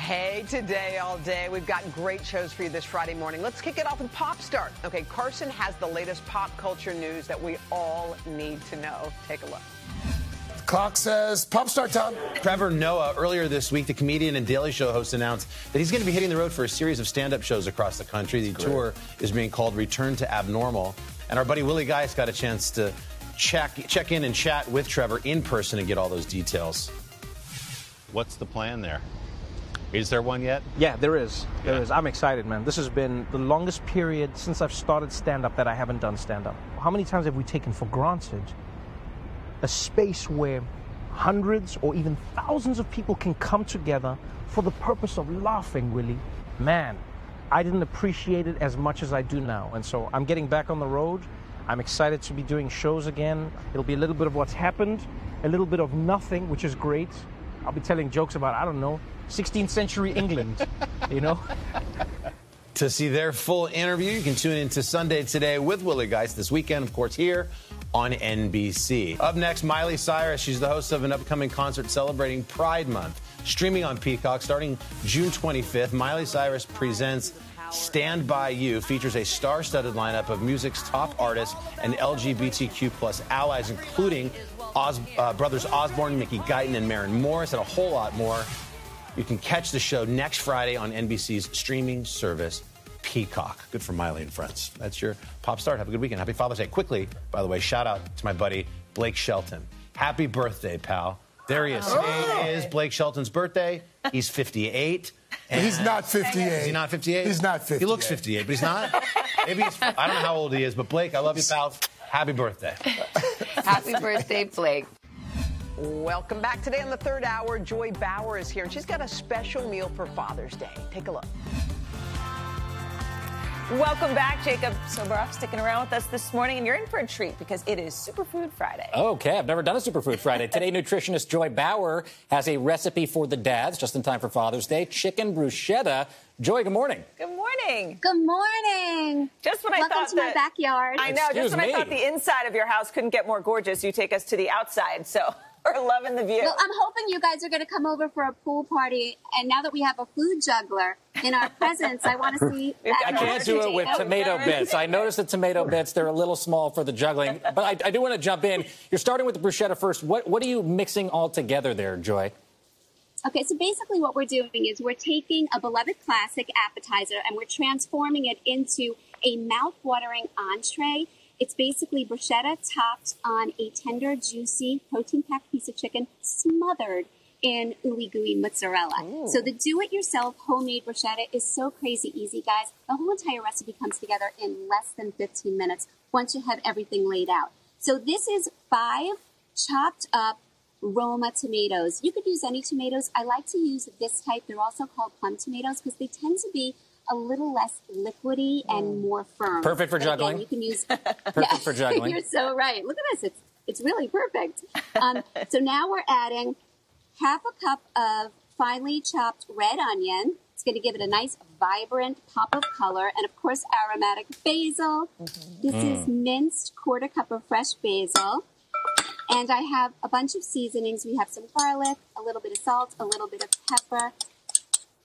Hey, today, all day. We've got great shows for you this Friday morning. Let's kick it off with Pop Star. Okay, Carson has the latest pop culture news that we all need to know. Take a look. Clock says Pop Star time. Trevor Noah, earlier this week, the comedian and Daily Show host announced that he's going to be hitting the road for a series of stand-up shows across the country. The tour is being called Return to Abnormal. And our buddy Willie Geist got a chance to check in and chat with Trevor in person and get all those details. What's the plan there? Is there one yet? Yeah, there is. There is. I'm excited, man. This has been the longest period since I've started stand-up that I haven't done stand-up. How many times have we taken for granted a space where hundreds or even thousands of people can come together for the purpose of laughing, Willie? Man, I didn't appreciate it as much as I do now. And so I'm getting back on the road. I'm excited to be doing shows again. It'll be a little bit of what's happened, a little bit of nothing, which is great. I'll be telling jokes about, I don't know, 16th century England, you know? To see their full interview, you can tune in to Sunday Today with Willie Geist this weekend, of course, here on NBC. Up next, Miley Cyrus. She's the host of an upcoming concert celebrating Pride Month. Streaming on Peacock starting June 25th, Miley Cyrus presents Stand By You, features a star-studded lineup of music's top artists and LGBTQ plus allies, including brothers Osborne, Mickey Guyton, and Maren Morris, and a whole lot more. You can catch the show next Friday on NBC's streaming service, Peacock. Good for Miley and friends. That's your Pop Star. Have a good weekend. Happy Father's Day. Quickly, by the way, shout out to my buddy Blake Shelton. Happy birthday, pal. There he is. Today is Blake Shelton's birthday. He's 58. He's not 58. Is he not 58? He's not 58. He looks 58, but he's not. Maybe he's, I don't know how old he is, but Blake, I love you, pal. Happy birthday. Happy birthday, Blake. Welcome back. Today on the third hour, Joy Bauer is here, and she's got a special meal for Father's Day. Take a look. Welcome back, Jacob Soboroff, sticking around with us this morning, and you're in for a treat because it is Superfood Friday. Okay, I've never done a Superfood Friday. Today, nutritionist Joy Bauer has a recipe for the dads, just in time for Father's Day, chicken bruschetta. Joy, good morning. Good morning. Good morning. Just when I Welcome thought to my backyard. I know, Excuse just when me. I thought the inside of your house couldn't get more gorgeous, you take us to the outside, so we're loving the view. Well, I'm hoping you guys are going to come over for a pool party, and now that we have a food juggler in our presence, I want to see that. I can't do it with tomato bits. I noticed the tomato bits. They're a little small for the juggling. But I do want to jump in. You're starting with the bruschetta first. What are you mixing all together there, Joy? Okay, so basically what we're doing is we're taking a beloved classic appetizer and we're transforming it into a mouth-watering entree. It's basically bruschetta topped on a tender, juicy, protein-packed piece of chicken smothered in ooey-gooey mozzarella. Ooh. So the do-it-yourself homemade bruschetta is so crazy easy, guys. The whole entire recipe comes together in less than 15 minutes once you have everything laid out. So this is 5 chopped up Roma tomatoes. You could use any tomatoes. I like to use this type. They're also called plum tomatoes because they tend to be a little less liquidy and more firm. Perfect for juggling. Again, you can use Perfect for juggling. You're so right. Look at this. It's really perfect. So now we're adding half a cup of finely chopped red onion. It's going to give it a nice, vibrant pop of color. And, of course, aromatic basil. This is minced quarter cup of fresh basil. And I have a bunch of seasonings. We have some garlic, a little bit of salt, a little bit of pepper.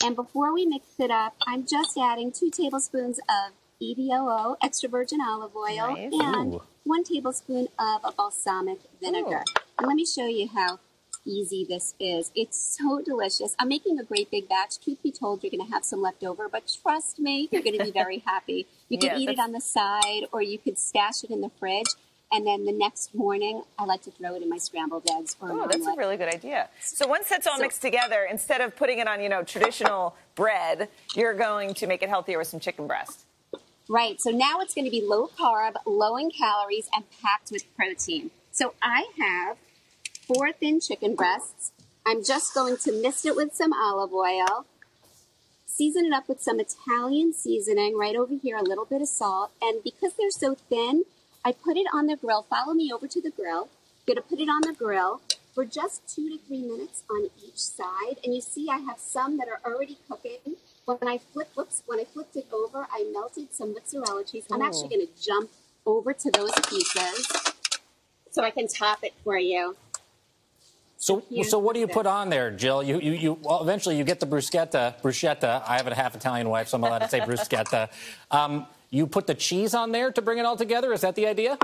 And before we mix it up, I'm just adding 2 tablespoons of EVOO, extra virgin olive oil, and 1 tablespoon of a balsamic vinegar. And let me show you how easy this is. It's so delicious. I'm making a great big batch. Truth be told, you're going to have some left over, but trust me, you're going to be very happy. You can eat it on the side, or you could stash it in the fridge. And then the next morning, I like to throw it in my scrambled eggs or an omelet. That's a really good idea. So once that's all mixed together, instead of putting it on, traditional bread, you're going to make it healthier with some chicken breast. Right. So now it's going to be low carb, low in calories, and packed with protein. So I have 4 thin chicken breasts. I'm just going to mist it with some olive oil, season it up with some Italian seasoning right over here, a little bit of salt. And because they're so thin, I put it on the grill. Follow me over to the grill. I'm going to put it on the grill for just 2 to 3 minutes on each side. And you see I have some that are already cooking. When I flipped it over, I melted some mozzarella cheese. I'm actually going to jump over to those pieces so I can top it for you. So what do you put on there, Jill? Well, eventually you get the bruschetta. I have a half Italian wife, so I'm allowed to say bruschetta. You put the cheese on there to bring it all together. Is that the idea?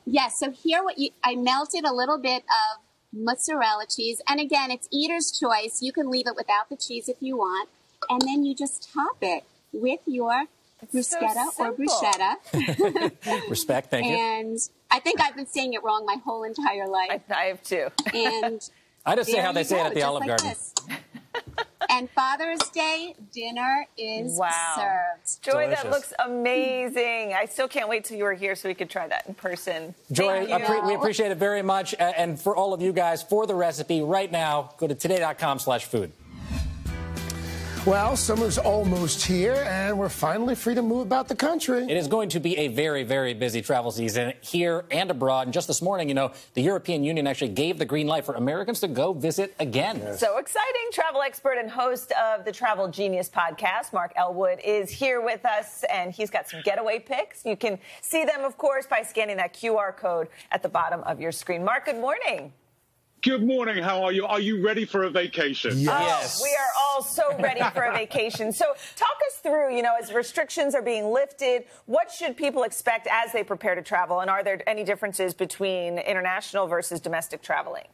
Yes. So here, I melted a little bit of mozzarella cheese, and again, it's eater's choice. You can leave it without the cheese if you want, and then you just top it with your bruschetta or bruschetta. Respect, thank you. And I think I've been saying it wrong my whole entire life. I have too. And I just say how they say it at the Olive Garden. And Father's Day dinner is served. Joy, Delicious. that looks amazing. I still can't wait till you were here so we could try that in person. Joy, we appreciate it very much. And for all of you guys, for the recipe right now, go to today.com/food. Well, summer's almost here, and we're finally free to move about the country. It is going to be a very, very busy travel season here and abroad. And just this morning, the European Union actually gave the green light for Americans to go visit again. Yes. So exciting. Travel expert and host of the Travel Genius podcast, Mark Elwood, is here with us, and he's got some getaway pics. You can see them, of course, by scanning that QR code at the bottom of your screen. Mark, good morning. Good morning. How are you? Are you ready for a vacation? Yes. Oh, we are all so ready for a vacation. So talk us through, as restrictions are being lifted, what should people expect as they prepare to travel? And are there any differences between international versus domestic traveling?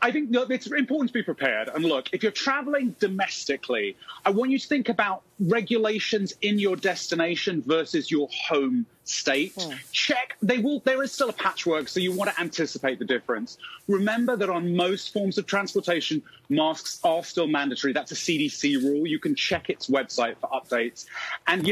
I think it's important to be prepared. And look, if you're traveling domestically, I want you to think about regulations in your destination versus your home state. Check. There is still a patchwork, so you want to anticipate the difference. Remember that on most forms of transportation, masks are still mandatory. That's a CDC rule. You can check its website for updates. And,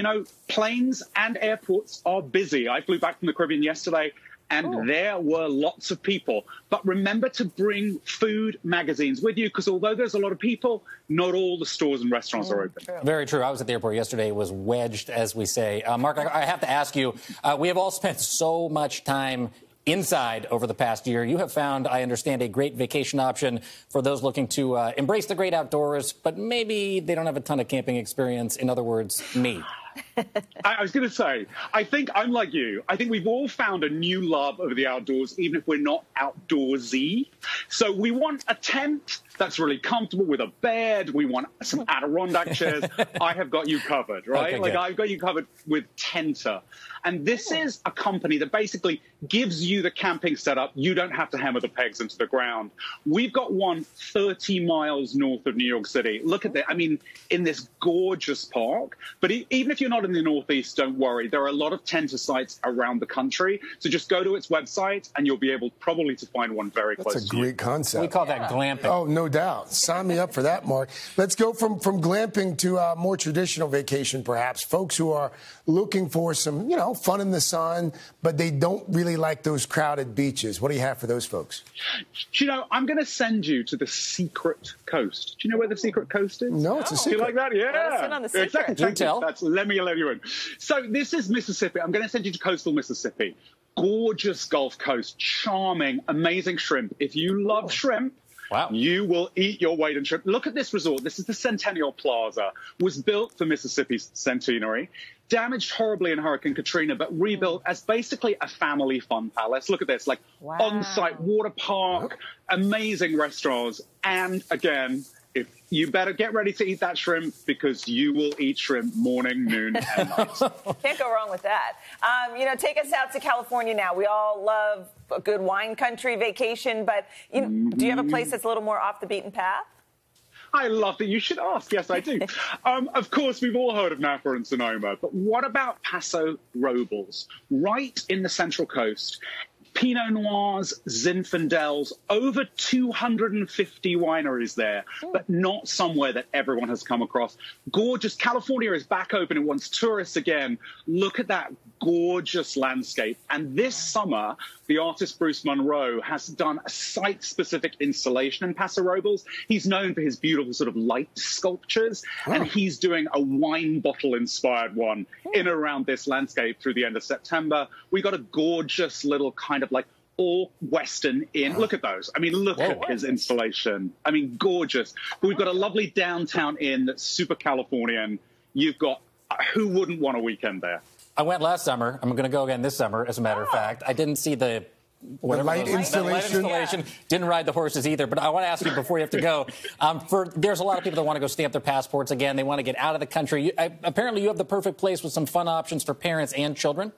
planes and airports are busy. I flew back from the Caribbean yesterday, and there were lots of people. But remember to bring food magazines with you, because although there's a lot of people, not all the stores and restaurants are open. Very true. I was at the airport yesterday. It was wedged, as we say. Mark, I have to ask you, we have all spent so much time inside over the past year. You have found, I understand, a great vacation option for those looking to embrace the great outdoors, but maybe they don't have a ton of camping experience. In other words, me. I was going to say, I think I'm like you. I think we've all found a new love of the outdoors, even if we're not outdoorsy. So we want a tent that's really comfortable with a bed. We want some Adirondack chairs. I have got you covered, right? Okay, good. I've got you covered with Tenta. And this is a company that basically gives you the camping setup. You don't have to hammer the pegs into the ground. We've got one 30 miles north of New York City. Look at that. I mean, in this gorgeous park. But even if you're not in the Northeast, don't worry. There are a lot of Tenta sites around the country. So just go to its website and you'll be able probably to find one very close to you. That's a great concept. We call that glamping. Oh, no doubt. Sign me up for that, Mark. Let's go from glamping to a more traditional vacation, perhaps. Folks who are looking for some, fun in the sun, but they don't really like those crowded beaches. What do you have for those folks? I'm going to send you to the Secret Coast. Do you know where the Secret Coast is? No, it's a secret. Do you like that? Yeah. Let us in on the secret. Exactly. Do tell. Let me let you in. So this is Mississippi. I'm going to send you to coastal Mississippi. Gorgeous Gulf Coast, charming, amazing shrimp. If you love shrimp, wow, you will eat your weight in shrimp. Look at this resort. This is the Centennial Plaza. Was built for Mississippi's centenary. Damaged horribly in Hurricane Katrina, but rebuilt as basically a family fun palace. Look at this, on-site water park, amazing restaurants, and again, if you better get ready to eat that shrimp because you will eat shrimp morning, noon, and night. Can't go wrong with that. Take us out to California now. We all love a good wine country vacation, but do you have a place that's a little more off the beaten path? I love that you should ask. Yes, I do. Of course, we've all heard of Napa and Sonoma, but what about Paso Robles? Right in the Central Coast. Pinot Noirs, Zinfandels, over 250 wineries there, but not somewhere that everyone has come across. Gorgeous. California is back open. It wants tourists again. Look at that gorgeous landscape. And this summer, the artist Bruce Monroe has done a site-specific installation in Paso Robles. He's known for his beautiful sort of light sculptures, and he's doing a wine bottle-inspired one in and around this landscape through the end of September. We got a gorgeous little kind of all Western inn. Look at those. I mean, look at his installation. I mean, gorgeous. But we've got a lovely downtown inn that's super Californian. You've got, who wouldn't want a weekend there? I went last summer. I'm going to go again this summer, as a matter of fact. I didn't see the whatever. light installation. Didn't ride the horses either. But I want to ask you before you have to go. There's a lot of people that want to go stamp their passports again. They want to get out of the country. Apparently, you have the perfect place with some fun options for parents and children.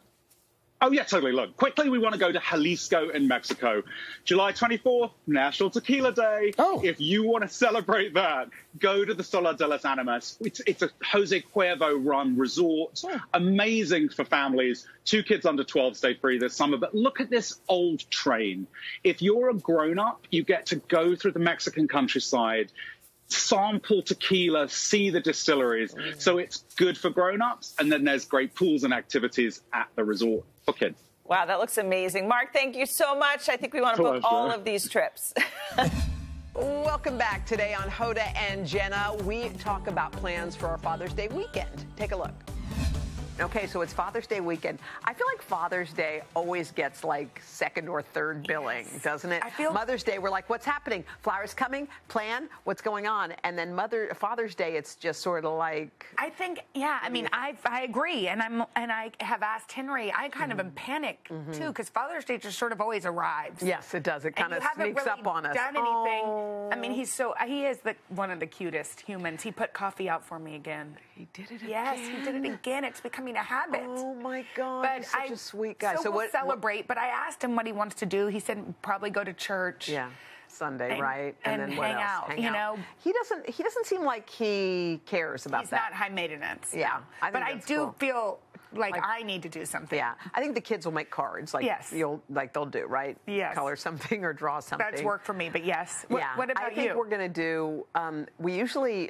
Oh, yeah, totally. Look, quickly, we want to go to Jalisco in Mexico. July 24th, National Tequila Day. Oh. If you want to celebrate that, go to the Solar de las Animas. It's a Jose Cuervo-run resort. Oh. Amazing for families. 2 kids under 12 stay free this summer. But look at this old train. If you're a grown-up, you get to go through the Mexican countryside, sample tequila, see the distilleries. So it's good for grown-ups, and then there's great pools and activities at the resort for kids. Wow, that looks amazing. Mark, thank you so much. I think we want to book all of these trips. Welcome back. Today on Hoda and Jenna, we talk about plans for our Father's Day weekend. Take a look. Okay, so it's Father's Day weekend. I feel like Father's Day always gets like second or third billing, doesn't it? I feel Mother's Day, we're like, what's happening? Flowers coming? Plan? What's going on? And then Father's Day, it's just sort of like. I think, yeah. I mean, I agree, and I have asked Henry. I kind of am panic too, because Father's Day just sort of always arrives. Yes, it does. It kind of sneaks really up on us. Done anything? Oh. I mean, he is one of the cutest humans. He put coffee out for me again. He did it again. Yes, he did it again. It's becoming a habit. Oh my God, but he's such a sweet guy. So we'll celebrate. But I asked him what he wants to do. He said probably go to church. Yeah, Sunday, right? And then hang what else? out. Hang out. He doesn't seem like he cares about He's that. He's not high maintenance. Yeah, but I do feel like I need to do something. Yeah, I think the kids will make cards. Like yes. They'll do, right? Yes. Color something or draw something. That's work for me, but yes. Yeah. What about you? I think we're going to do,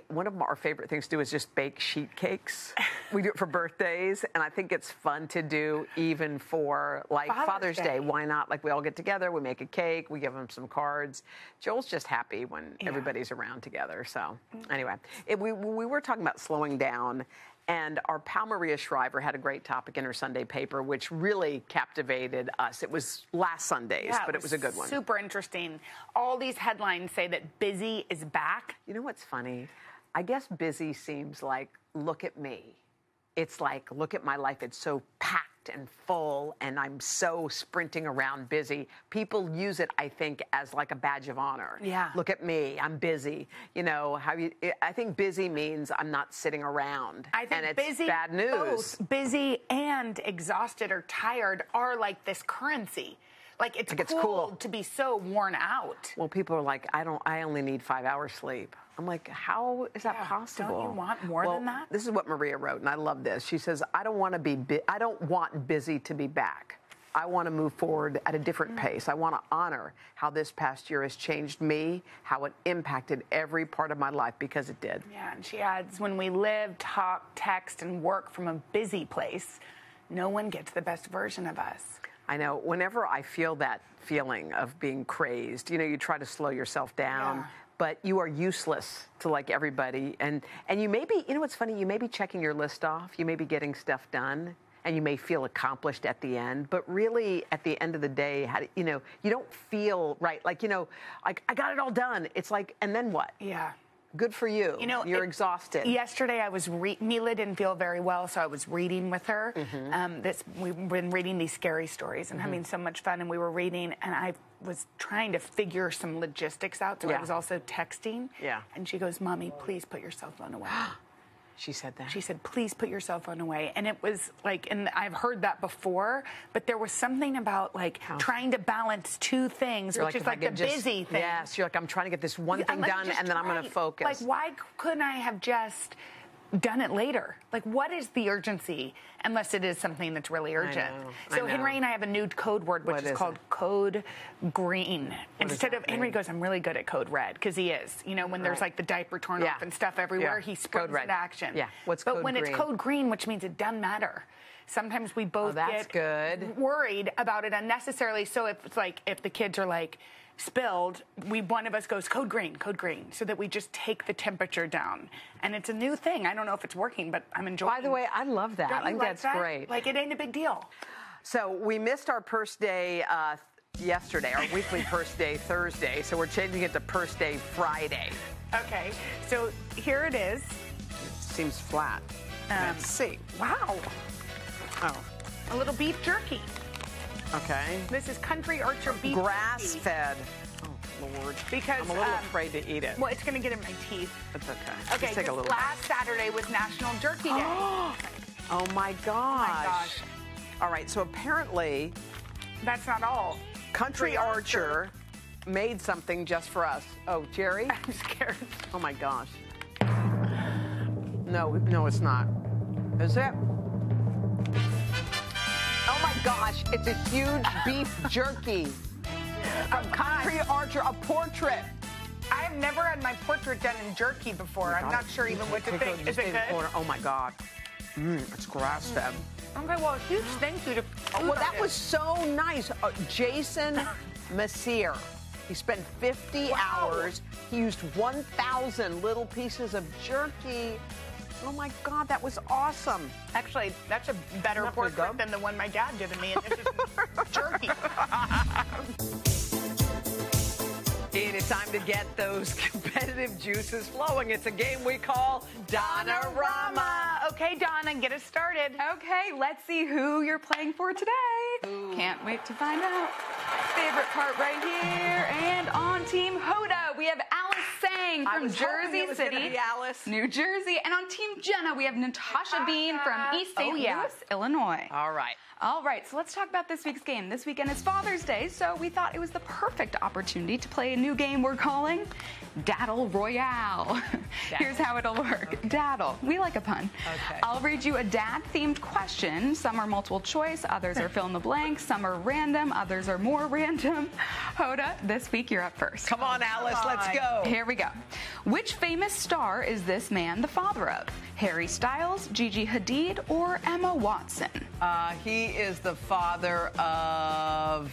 one of our favorite things to do is just bake sheet cakes. We do it for birthdays, and I think it's fun to do even for like Father's Day. Why not? Like we all get together, we make a cake, we give them some cards. Joel's just happy when everybody's around together. So anyway, we were talking about slowing down. And our pal Maria Shriver had a great topic in her Sunday paper, which really captivated us. It was last Sunday's, but it was a good one. Super interesting. All these headlines say that busy is back. You know what's funny? I guess busy seems like, look at me. It's like, look at my life. It's so packed and full, and I'm so sprinting around busy. People use it, I think, as like a badge of honor. Yeah. Look at me. I'm busy. You know, I think busy means I'm not sitting around. I think and it's busy, bad news. Both busy and exhausted or tired are like this currency. Like it's cool to be so worn out. Well, people are like, I only need 5 hours sleep. I'm like, how is that possible? Don't you want more than that? This is what Maria wrote, and I love this. She says, I don't want busy to be back. I want to move forward at a different pace. I want to honor how this past year has changed me, how it impacted every part of my life, because it did. Yeah, and she adds, when we live, talk, text, and work from a busy place, no one gets the best version of us. I know. Whenever I feel that feeling of being crazed, you try to slow yourself down, but you are useless to like everybody. And you may be, what's funny? You may be checking your list off. You may be getting stuff done, and you may feel accomplished at the end. But really, at the end of the day, you don't feel right. Like, like I got it all done. It's like, and then what? Yeah. Good for you. You're exhausted. Yesterday, I was Mila didn't feel very well, so I was reading with her. We've been reading these scary stories and having so much fun, and we were reading, and I was trying to figure some logistics out, so I was also texting. Yeah. And she goes, Mommy, please put your cell phone away. She said that? She said, please put your cell phone away. And it was like, and I've heard that before, but there was something about like trying to balance two things, which is like the busy thing. Yes, you're like, I'm trying to get this one thing done, and then I'm going to focus. Like, why couldn't I have just done it later? Like, what is the urgency unless it is something that's really urgent? So Henry and I have a new code word, which is called code green. Instead of, Henry goes, I'm really good at code red, because he is. When there's like the diaper torn off and stuff everywhere, he springs into action. Yeah. What's code green? But when it's code green, which means it doesn't matter. Sometimes we both get worried about it unnecessarily. So if the kids are like, spilled, one of us goes code green, so that we just take the temperature down. And it's a new thing. I don't know if it's working, but I'm enjoying it. By the way, I love that. I think that's great. Like, it ain't a big deal. So we missed our purse day yesterday, our weekly purse day Thursday, so we're changing it to purse day Friday. Okay, so here it is. Seems flat. Let's see. Wow. Oh. A little beef jerky. Okay. This is country archer beef. Grass-fed. Oh, Lord. Because I'm a little afraid to eat it. Well, it's going to get in my teeth. It's okay. Okay, Just take a little. Last Saturday was National Jerky Day. Oh, my gosh. Oh, my gosh. All right, so apparently... That's not all. Country Archer made something just for us. Oh, Jerry? I'm scared. Oh, my gosh. No, it's not. Is it? Oh, my gosh. It's a huge beef jerky. From Country Archer, a portrait. I have never had my portrait done in jerky before. I'm not sure even what to think. Is it good? Oh, my God. It's grass-fed. Okay, well, a huge thank you to... Well, that was so nice. Jason Messier. He spent 50 hours. He used 1,000 little pieces of jerky. Oh, my God, that was awesome. Actually, that's a better portrait than the one my dad did of me, and this is jerky. It is time to get those competitive juices flowing. It's a game we call Donna-rama. Okay, Donna, get us started. Okay, let's see who you're playing for today. Ooh. Can't wait to find out. Favorite part right here. And on Team Hoda, we have Alice Sang from Jersey City, New Jersey. And on Team Jenna, we have Natasha Bean from East St. Louis, Illinois. All right. All right, so let's talk about this week's game. This weekend is Father's Day, so we thought it was the perfect opportunity to play a new game we're calling Daddle Royale. Here's how it'll work. Daddle. We like a pun. Okay. I'll read you a dad-themed question. Some are multiple choice, others are fill in the blank, some are random, others are more random. Hoda, this week you're up first. Come on, Alice, let's go. Here we go. Which famous star is this man the father of? Harry Styles, Gigi Hadid, or Emma Watson? He is the father of...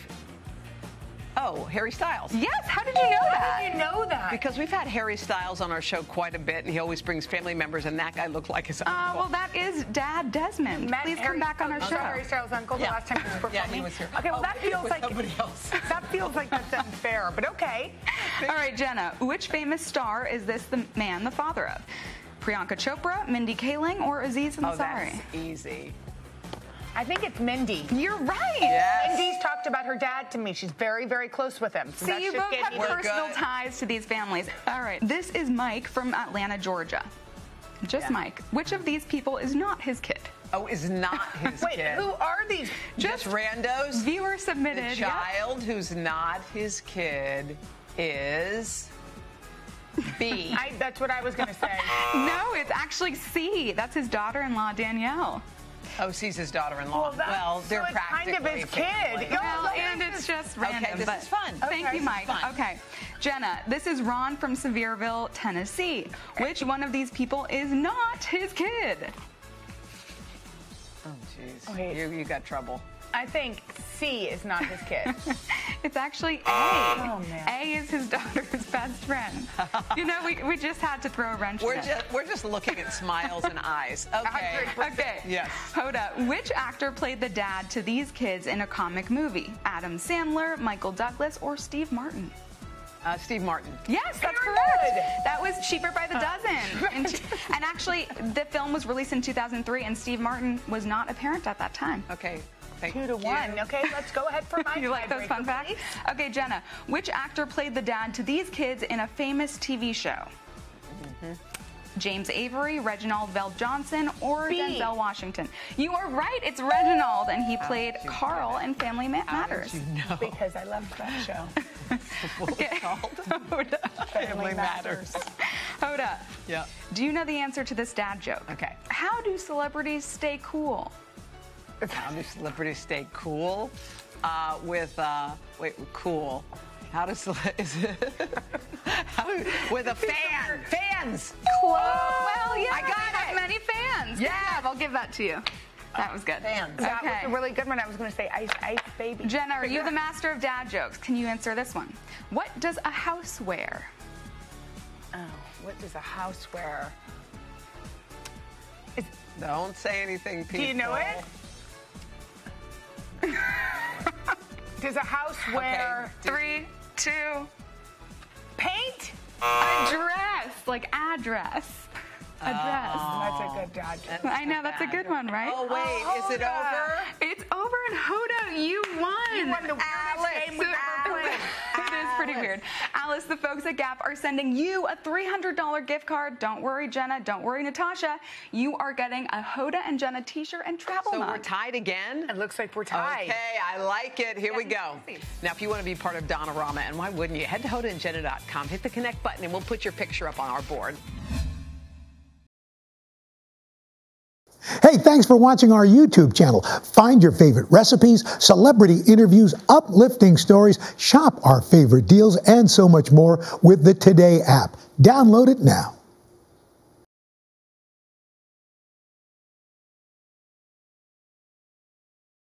Oh, Harry Styles. Yes, how did you know that? How did you know that? Because we've had Harry Styles on our show quite a bit, and he always brings family members, and that guy looked like his uncle. Well, that is Dad Desmond. Please come back on our show. Harry Styles' uncle the last time he was performing. Yeah, he was here. Okay, well, that feels like somebody else. That feels like that's unfair, but okay. All right, Jenna, which famous star is this the man the father of? Priyanka Chopra, Mindy Kaling, or Aziz Ansari? Oh, that's easy. I think it's Mindy. You're right. Yes. Mindy's talked about her dad to me. She's very, very close with him. So see, you both have personal ties to these families. All right, this is Mike from Atlanta, Georgia. Just Mike. Which of these people is not his kid? Oh, is not his Wait, kid. who are these? Just randos? Viewer submitted. The child who's not his kid is... B. That's what I was going to say. No, it's actually C. That's his daughter-in-law, Danielle. Oh, C's his daughter-in-law. Well, they're so practically kind of his kid. Well, and it's just random. Okay, this is fun. Thank you, Mike. Okay, Jenna, this is Ron from Sevierville, Tennessee. Which one of these people is not his kid? Oh, jeez. You got trouble. I think C is not his kid. It's actually A. Oh, man. A is his daughter's best friend. You know, we just had to throw a wrench in it. We're just looking at smiles and eyes. Okay. Okay. Yes. Hoda, which actor played the dad to these kids in a comic movie? Adam Sandler, Michael Douglas, or Steve Martin? Steve Martin. Yes, that's correct. That was Cheaper by the Dozen. And actually, the film was released in 2003, and Steve Martin was not a parent at that time. Okay. 2-1. Okay, let's go ahead for my You like those fun facts? Okay, Jenna, which actor played the dad to these kids in a famous TV show? James Avery, Reginald VelJohnson, or Denzel Washington? You are right. It's Reginald, and he played Carl in Family Matters. How did you know? Because I loved that show. What's it called? Family Matters. Hoda. Yeah. Do you know the answer to this dad joke? Okay. How do celebrities stay cool? How do celebrities stay cool? Cool. How does with a fan? Fans. Close. Well, yeah. I got it. Many fans. Yeah, I'll give that to you. That was good. Fans. That was a really good one. I was going to say Ice Ice Baby. Jenna, are you the master of dad jokes? Can you answer this one? What does a house wear? Oh, what does a house wear? Don't say anything, people. Do you know it? Does a house wear 3, 2, paint? A dress, like address. A dress. That's a good dad joke. I know, that's a good one, right? Oh, wait, is it over? It's over, and Hoda, You won. You won the weirdest game we've ever played. It is pretty weird. Alice, the folks at Gap are sending you a $300 gift card. Don't worry, Jenna. Don't worry, Natasha. You are getting a Hoda and Jenna t-shirt and travel mug. So we're tied again? It looks like we're tied. Okay, I like it. Here we go. Now, if you want to be part of Donorama, and why wouldn't you, head to hodaandjenna.com, hit the connect button, and we'll put your picture up on our board. Hey, thanks for watching our YouTube channel. Find your favorite recipes, celebrity interviews, uplifting stories, shop our favorite deals, and so much more with the Today app. Download it now.